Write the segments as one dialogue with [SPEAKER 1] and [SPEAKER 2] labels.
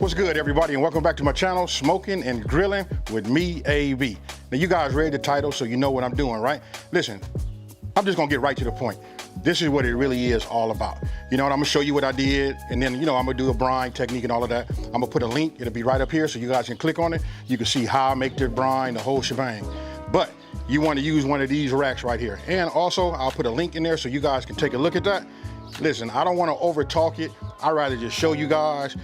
[SPEAKER 1] What's good, everybody, and welcome back to my channel, Smokin and Grillin with me, AB. Now, you guys read the title, so you know what I'm doing, right? Listen, I'm just gonna get right to the point. This is what it really is all about. You know what, I'm gonna show you what I did, and then, I'm gonna do a brine technique and all of that. I'm gonna put a link, it'll be right up here, so you guys can click on it. You can see how I make the brine, the whole shebang. But you wanna use one of these racks right here. And also, I'll put a link in there so you guys can take a look at that. Listen, I don't wanna over talk it. I'd rather just show you guys,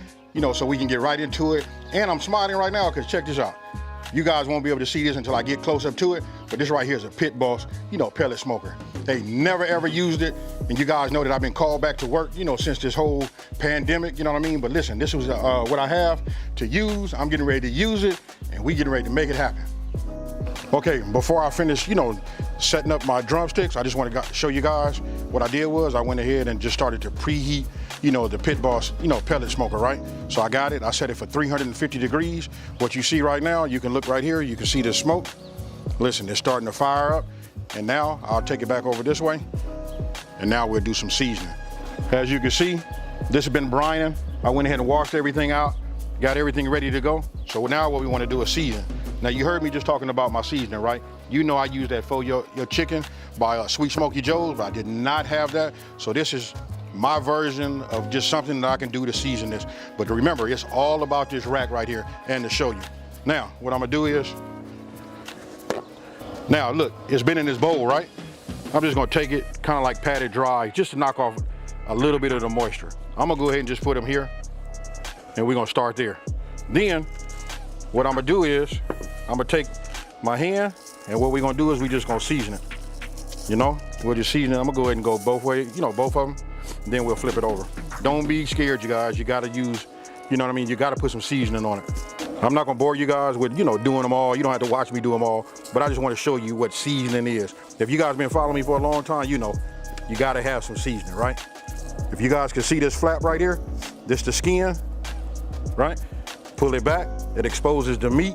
[SPEAKER 1] so we can get right into it. And I'm smiling right now because check this out. You guys won't be able to see this until I get close up to it, but this right here is a Pit Boss, pellet smoker. They never ever used it, and you guys know that I've been called back to work, since this whole pandemic, you know what I mean? But listen, this was what I have to use. I'm getting ready to use it, and we getting ready to make it happen. Okay, before I finish, setting up my drumsticks, I just want to show you guys what I did was I went ahead and just started to preheat, the Pit Boss, pellet smoker, right? So I got it, I set it for 350 degrees. What you see right now, you can look right here, you can see the smoke. Listen, it's starting to fire up, and now I'll take it back over this way, and now we'll do some seasoning. As you can see, this has been brining. I went ahead and washed everything out, got everything ready to go. So now what we want to do is season. Now, you heard me just talking about my seasoning, right? I use that for your chicken by Sweet Smoky Joe's, but I did not have that. So this is my version of just something that I can do to season this. But remember, it's all about this rack right here and to show you. Now, what I'm gonna do is, now look, it's been in this bowl, right? I'm just gonna take it, kind of like pat it dry, just to knock off a little bit of the moisture. I'm gonna go ahead and just put them here, and we're gonna start there. Then, what I'm gonna do is, I'm gonna take my hand, and what we're gonna do is we just gonna season it. We'll just season it. I'm gonna go ahead and go both ways, both of them, and then we'll flip it over. Don't be scared, you guys. You gotta use, you gotta put some seasoning on it. I'm not gonna bore you guys with, doing them all. You don't have to watch me do them all, but I just wanna show you what seasoning is. If you guys been following me for a long time, you gotta have some seasoning, right? If you guys can see this flap right here, this the skin, right? Pull it back, it exposes the meat.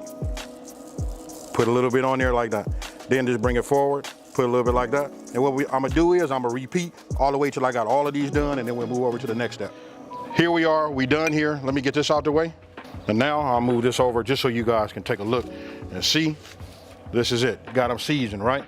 [SPEAKER 1] Put a little bit on there like that. Then just bring it forward, put a little bit like that. And what I'm gonna do is I'm gonna repeat all the way till I got all of these done, and then we'll move over to the next step. Here we are, we done here. Let me get this out the way. And now I'll move this over just so you guys can take a look and see. This is it, got them seasoned, right?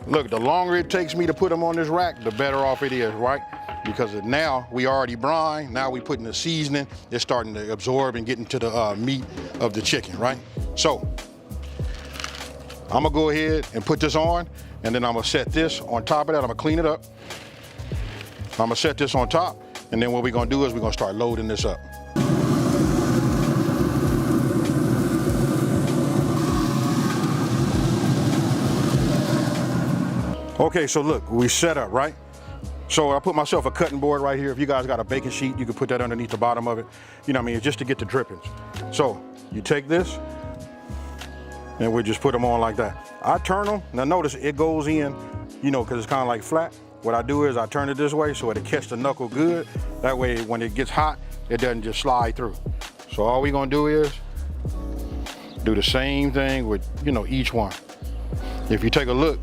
[SPEAKER 1] Look, the longer it takes me to put them on this rack, the better off it is, right? Because now we already brine, now we putting the seasoning, it's starting to absorb and get into the meat of the chicken, right? So, I'm gonna go ahead and put this on, and then I'm gonna set this on top of that. I'm gonna clean it up. I'm gonna set this on top, and then what we're gonna do is we're gonna start loading this up. Okay, so look, we set up, right? So I put myself a cutting board right here. If you guys got a baking sheet, you can put that underneath the bottom of it. It's just to get the drippings. So you take this, and we just put them on like that. I turn them, now notice it goes in, because it's kind of like flat. What I do is I turn it this way so it'll catch the knuckle good. That way when it gets hot, it doesn't just slide through. So all we're gonna do is do the same thing with, each one. If you take a look,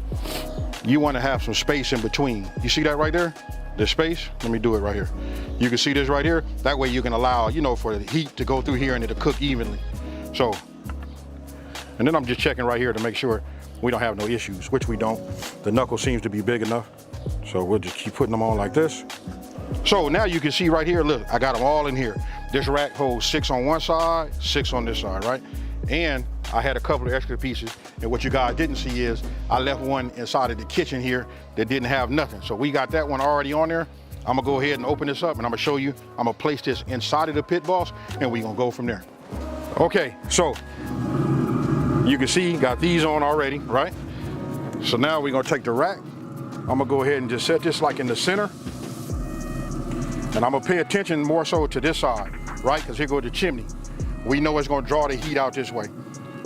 [SPEAKER 1] you wanna have some space in between. You see that right there? The space, let me do it right here. You can see this right here. That way you can allow, for the heat to go through here and it'll cook evenly. So, and then I'm just checking right here to make sure we don't have no issues, which we don't. The knuckle seems to be big enough. So we'll just keep putting them on like this. So now you can see right here, look, I got them all in here. This rack holds 6 on one side, 6 on this side, right? And I had a couple of extra pieces. And what you guys didn't see is I left one inside of the kitchen here that didn't have nothing. So we got that one already on there. I'm gonna go ahead and open this up, and I'm gonna show you. I'm gonna place this inside of the Pit Boss, and we're gonna go from there. Okay, so you can see, got these on already, right? So now we're gonna take the rack. I'm gonna go ahead and just set this like in the center. And I'm gonna pay attention more so to this side, right? Because here goes the chimney. We know it's gonna draw the heat out this way.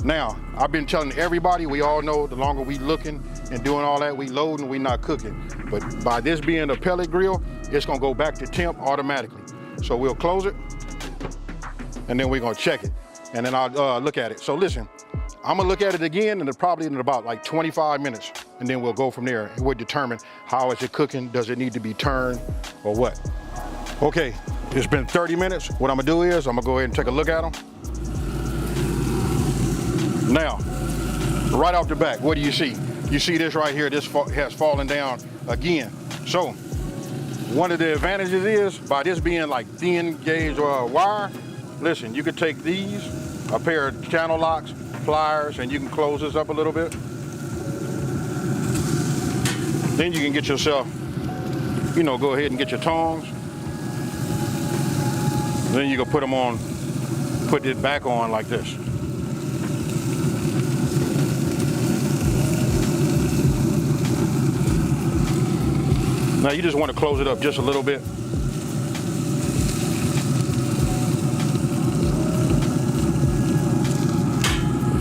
[SPEAKER 1] Now, I've been telling everybody, we all know the longer we looking and doing all that, we loading, we not cooking. But by this being a pellet grill, it's gonna go back to temp automatically. So we'll close it, and then we're gonna check it. And then I'll look at it. So listen, I'm gonna look at it again and probably in about like 25 minutes, and then we'll go from there and we'll determine how is it cooking, does it need to be turned or what. Okay, It's been 30 minutes. What I'm gonna do is I'm gonna go ahead and take a look at them. Now, right off the back, what do you see? You see this right here, this has fallen down again. So, one of the advantages is, by this being like thin gauge wire, listen, you could take these, a pair of channel locks, pliers, and you can close this up a little bit. Then you can get yourself, you know, go ahead and get your tongs. Then you can put them on, put it back on like this. Now you just want to close it up just a little bit.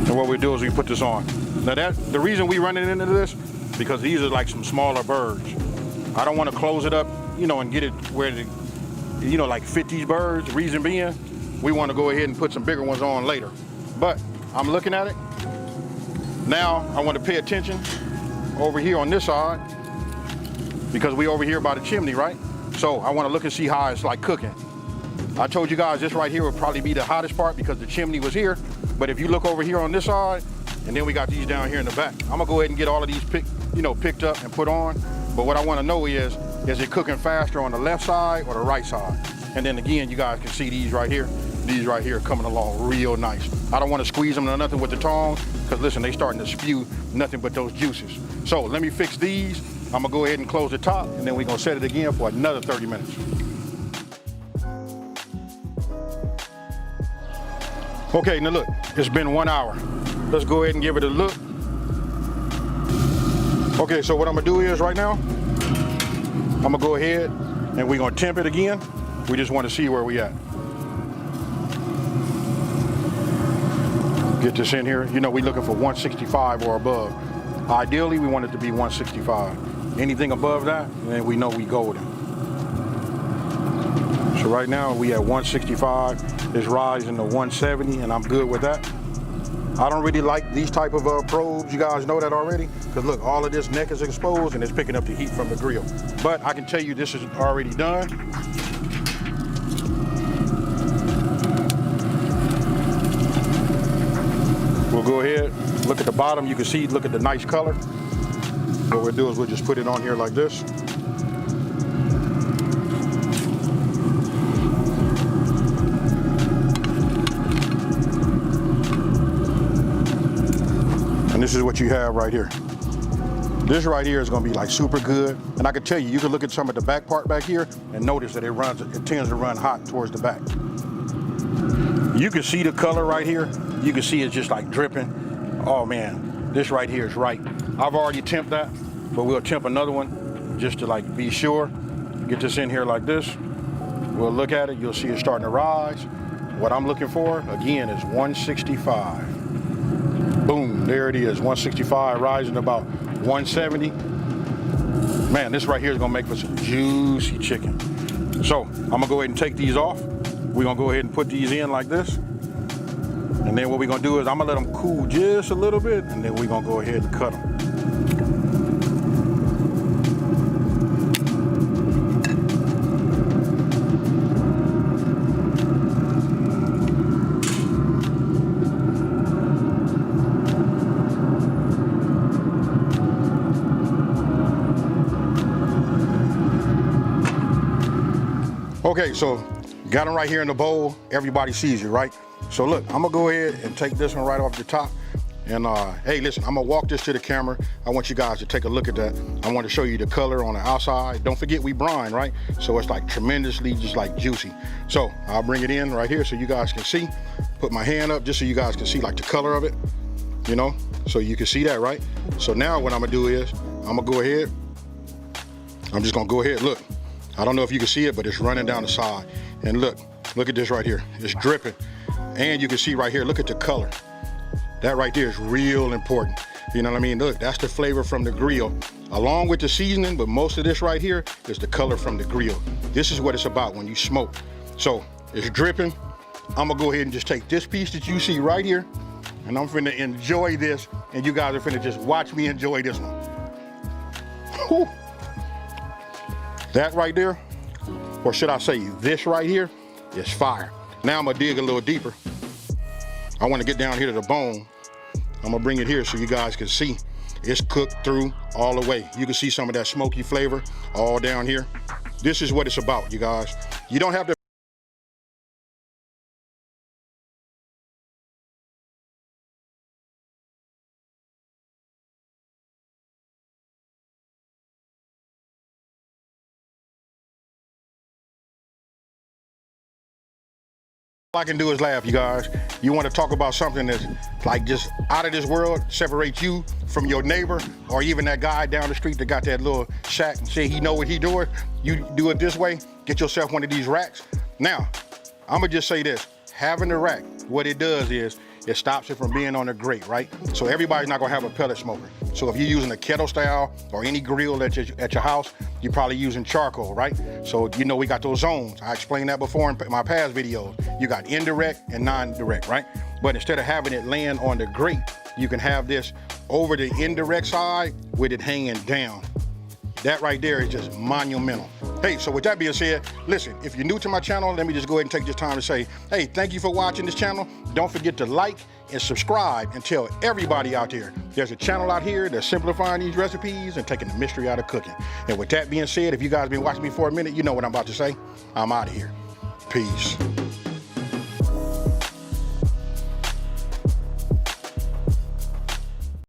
[SPEAKER 1] And what we do is we put this on. Now the reason we running into this, because these are like some smaller birds. I don't want to close it up, you know, and get it where the, you know, like fit these birds. Reason being, we want to go ahead and put some bigger ones on later. But I'm looking at it. Now I want to pay attention over here on this side, because we over here by the chimney, right? So I want to look and see how it's like cooking. I told you guys this right here would probably be the hottest part because the chimney was here. But if you look over here on this side, and then we got these down here in the back, I'm gonna go ahead and get all of these picked up and put on. But what I want to know is it cooking faster on the left side or the right side? And then again, you guys can see these right here coming along real nice. I don't want to squeeze them or nothing with the tongs, because listen, they starting to spew nothing but those juices. So let me fix these. I'm gonna go ahead and close the top, and then we're gonna set it again for another 30 minutes. Okay, now look, it's been 1 hour. Let's go ahead and give it a look. Okay, so what I'm gonna do is right now, I'm gonna go ahead and we're gonna temp it again. We just wanna see where we at. Get this in here. You know, we're looking for 165 or above. Ideally, we want it to be 165. Anything above that, then we know we golden. So right now we at 165. It's rising to 170, and I'm good with that. I don't really like these type of probes. You guys know that already. Because look, all of this neck is exposed and it's picking up the heat from the grill. But I can tell you this is already done. We'll go ahead, look at the bottom. You can see, look at the nice color. What we'll do is we'll just put it on here like this. And this is what you have right here. This right here is gonna be like super good. And I can tell you, you can look at some of the back part back here and notice that it tends to run hot towards the back. You can see the color right here. You can see it's just like dripping. Oh man, this right here is right. I've already temped that, but we'll temp another one just to like be sure. Get this in here like this. We'll look at it, you'll see it starting to rise. What I'm looking for, again, is 165. Boom, there it is, 165, rising about 170. Man, this right here is gonna make for some juicy chicken. So, I'm gonna go ahead and take these off. We're gonna go ahead and put these in like this. And then what we're gonna do is I'm gonna let them cool just a little bit, and then we're gonna go ahead and cut them. Okay, so got them right here in the bowl. Everybody sees it, right? So look, I'm gonna go ahead and take this one right off the top. And hey, listen, I'm gonna walk this to the camera. I want you guys to take a look at that. I want to show you the color on the outside. Don't forget we brine, right? So it's like tremendously just like juicy. So I'll bring it in right here so you guys can see. Put my hand up just so you guys can see like the color of it, you know? So you can see that, right? So now what I'm gonna do is, I'm gonna go ahead. I'm just gonna go ahead, look. I don't know if you can see it, but it's running down the side. And look at this right here. It's dripping. And you can see right here, look at the color. That right there is real important. You know what I mean? Look, that's the flavor from the grill, along with the seasoning, but most of this right here is the color from the grill. This is what it's about when you smoke. So it's dripping. I'm gonna go ahead and just take this piece that you see right here, and I'm finna enjoy this, and you guys are finna just watch me enjoy this one. Whew. That right there, or should I say this right here, is fire. Now I'm gonna dig a little deeper. I wanna get down here to the bone. I'm gonna bring it here so you guys can see it's cooked through all the way. You can see some of that smoky flavor all down here. This is what it's about, you guys. You don't have to all I can do is laugh, you guys. You want to talk about something that's like just out of this world, separate you from your neighbor, or even that guy down the street that got that little shack and say he know what he doing. You do it this way, get yourself one of these racks. Now, I'm gonna just say this, having the rack, what it does is, it stops it from being on the grate, right? So everybody's not gonna have a pellet smoker. So if you're using a kettle style or any grill at your house, you're probably using charcoal, right? So you know we got those zones. I explained that before in my past videos. You got indirect and non-direct, right? But instead of having it laying on the grate, you can have this over the indirect side with it hanging down. That right there is just monumental. Hey, so with that being said, listen, if you're new to my channel, let me just go ahead and take this time to say, hey, thank you for watching this channel. Don't forget to like and subscribe and tell everybody out there, there's a channel out here that's simplifying these recipes and taking the mystery out of cooking. And with that being said, if you guys been watching me for a minute, you know what I'm about to say. I'm out of here. Peace.